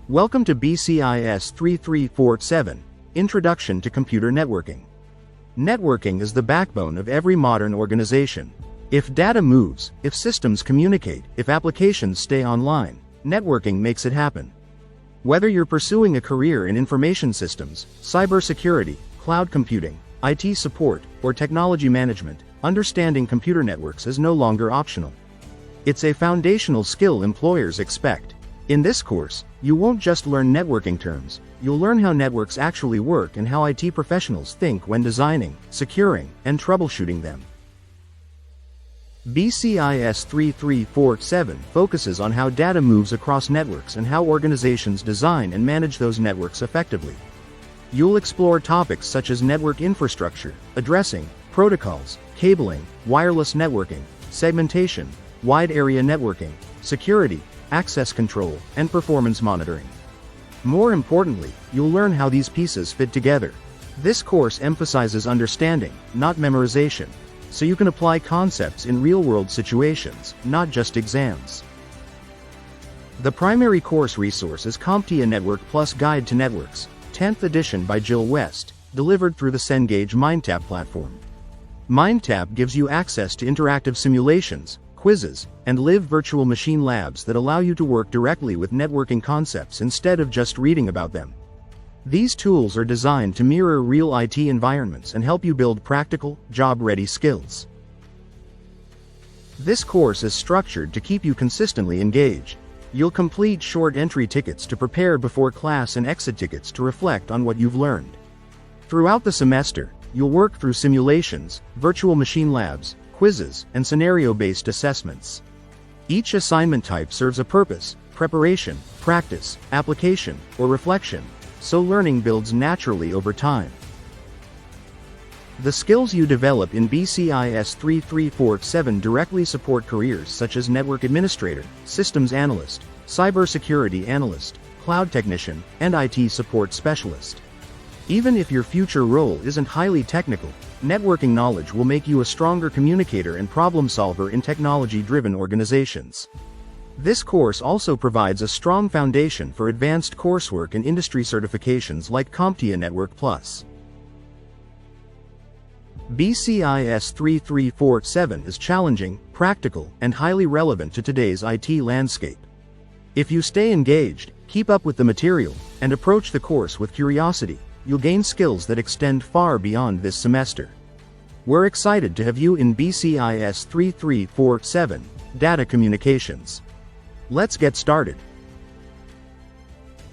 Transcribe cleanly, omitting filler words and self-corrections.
Welcome to BCIS 3347, Introduction to Computer Networking. Networking is the backbone of every modern organization. If data moves, if systems communicate, if applications stay online, networking makes it happen. Whether you're pursuing a career in information systems, cybersecurity, cloud computing, IT support, or technology management, understanding computer networks is no longer optional. It's a foundational skill employers expect. In this course, you won't just learn networking terms, you'll learn how networks actually work and how IT professionals think when designing, securing, and troubleshooting them. BCIS 3347 focuses on how data moves across networks and how organizations design and manage those networks effectively. You'll explore topics such as network infrastructure, addressing, protocols, cabling, wireless networking, segmentation, wide area networking, security, access control, and performance monitoring. More importantly, you'll learn how these pieces fit together. This course emphasizes understanding, not memorization, so you can apply concepts in real-world situations, not just exams. The primary course resource is CompTIA Network Plus Guide to Networks, 10th edition by Jill West, delivered through the Cengage MindTap platform. MindTap gives you access to interactive simulations, quizzes, and live virtual machine labs that allow you to work directly with networking concepts instead of just reading about them. These tools are designed to mirror real IT environments and help you build practical, job-ready skills. This course is structured to keep you consistently engaged. You'll complete short entry tickets to prepare before class and exit tickets to reflect on what you've learned. Throughout the semester, you'll work through simulations, virtual machine labs, quizzes, and scenario-based assessments. Each assignment type serves a purpose: preparation, practice, application, or reflection, so learning builds naturally over time. The skills you develop in BCIS 3347 directly support careers such as network administrator, systems analyst, cybersecurity analyst, cloud technician, and IT support specialist. Even if your future role isn't highly technical, networking knowledge will make you a stronger communicator and problem solver in technology-driven organizations. This course also provides a strong foundation for advanced coursework and industry certifications like CompTIA Network Plus. BCIS 3347 is challenging, practical, and highly relevant to today's IT landscape. If you stay engaged, keep up with the material, and approach the course with curiosity, you'll gain skills that extend far beyond this semester. We're excited to have you in BCIS 3347, Data Communications. Let's get started.